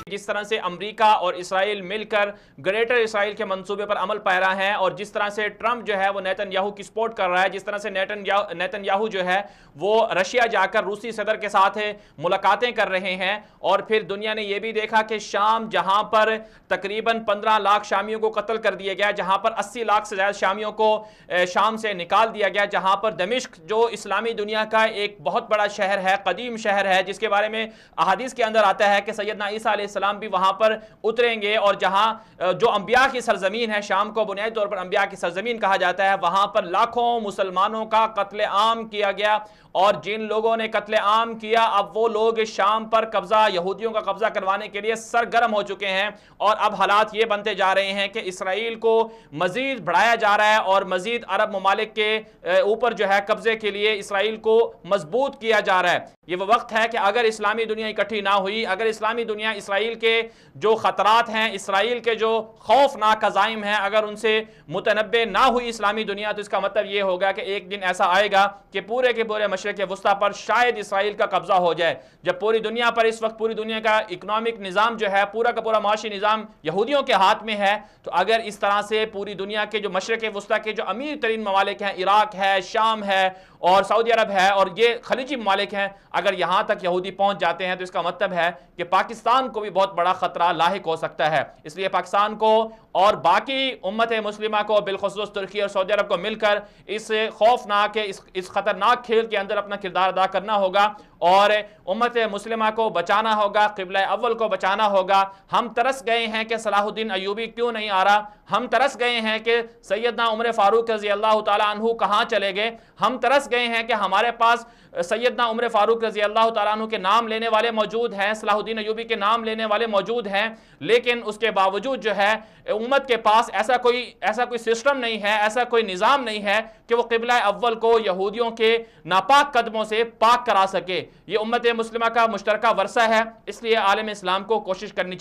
جس طرح سے امریکہ اور اسرائیل مل کر گریٹر اسرائیل کے منصوبے پر عمل پیرا ہیں، اور جس طرح سے ٹرمپ جو ہے وہ نیتن یاہو کی سپورٹ کر رہا ہے، جس طرح سے نیتن یاہو جو ہے وہ رشیا جا کر روسی صدر کے ساتھ ملاقاتیں کر رہے ہیں، اور پھر دنیا نے یہ بھی دیکھا کہ شام جہاں پر تقریباً 15 لاکھ شامیوں کو قتل کر دیا گیا، جہاں پر 80 لاکھ سے زیادہ شامیوں کو شام سے نکال دیا گیا، جہاں پر دمشق جو اسلامی دنیا کا ایک بہت بڑا شہر ہے، قدیم شہر ہے، جس کے بارے میں احادیث کے اندر آتا ہے کہ سیدنا عیسیٰ علیہ السلام بھی وہاں پر اتریں گے، اور جہاں جو انبیاء کی سرزمین ہے، شام کو بنیادی طور پر انبیاء کی سرزمین کہا جاتا ہے، وہاں پر لاکھوں مسلمانوں کا قتل عام کیا گیا، اور جن لوگوں نے قتل عام کیا اب وہ لوگ شام پر قبضہ، یہودیوں کا قبضہ کروانے کے لیے سرگرم ہو چکے ہیں، اور اب حالات یہ بنتے جا رہے ہیں کہ اسرائیل کو مزید بڑھایا جا رہا ہے اور مزید عرب ممالک کے اوپر جو ہے قبضے کے لیے اسرائیل کو مضبوط کیا جا رہا ہے۔ یہ وہ وقت ہے کہ اگر اسلامی دنیا اکٹھی نہ ہوئی، اگر اسلامی دنیا اسرائیل کے جو خطرات ہیں، اسرائیل کے جو خوفناک عزائم ہیں، اگر ان سے متنبع نہ ہوئی اسلامی دنیا، تو اس کا مطلب یہ ہوگا کہ ایک دن ایسا آئے گا کہ پورے کے پورے مشرق وسطیٰ پر شاید اسرائیل کا قبضہ ہو جائے۔ جب پوری دنیا پر اس وقت پوری دنیا کا اکنامک نظام جو ہے، پورا کا پورا معاشی نظام یہودیوں کے ہاتھ میں ہے، تو اگر اس طرح سے پوری دنیا کے جو مشرق وسطیٰ کے جو امیر ترین ممالک ہیں، عراق ہے، شام ہے اور سعودی عرب ہے اور یہ خلیجی ممالک ہیں، اگر یہاں تک یہودی پہنچ جاتے ہیں تو اس کا مطلب ہے کہ پاکستان کو بھی بہت بڑا خطرہ لاحق ہو سکتا ہے۔ اس لیے پاکستان کو اور باقی امت مسلمہ کو، بالخصوص ترکی اور سعودی عرب کو مل کر اس خوفناک، اس خطرناک کھیل کے اندر اپنا کردار ادا کرنا ہوگا، اور امت مسلمہ کو بچانا ہوگا، قبلہ اول کو بچانا ہوگا۔ ہم ترس گئے ہیں کہ صلاح الدین ایوبی کیوں نہیں آ رہا، ہم ترس گئے ہیں کہ سیدنا عمر فاروق رضی اللہ تعالیٰ عنہ کہاں چلے گئے، ہم ترس گئے ہیں کہ ہمارے پاس سیدنا عمر فاروق رضی اللہ تعالیٰ عنہ کے نام لینے والے موجود ہیں، صلاح الدین ایوبی کے نام لینے والے موجود ہیں، لیکن اس کے باوجود جو ہے امت کے پاس ایسا کوئی سسٹم نہیں ہے، ایسا کوئی نظام نہیں ہے کہ وہ قبلہ اول کو یہودیوں کے ناپاک قدموں سے پاک کرا سکے۔ یہ امت مسلمہ کا مشترکہ ورثہ ہے، اس لیے عالم اسلام کو کوشش کرنی چاہیے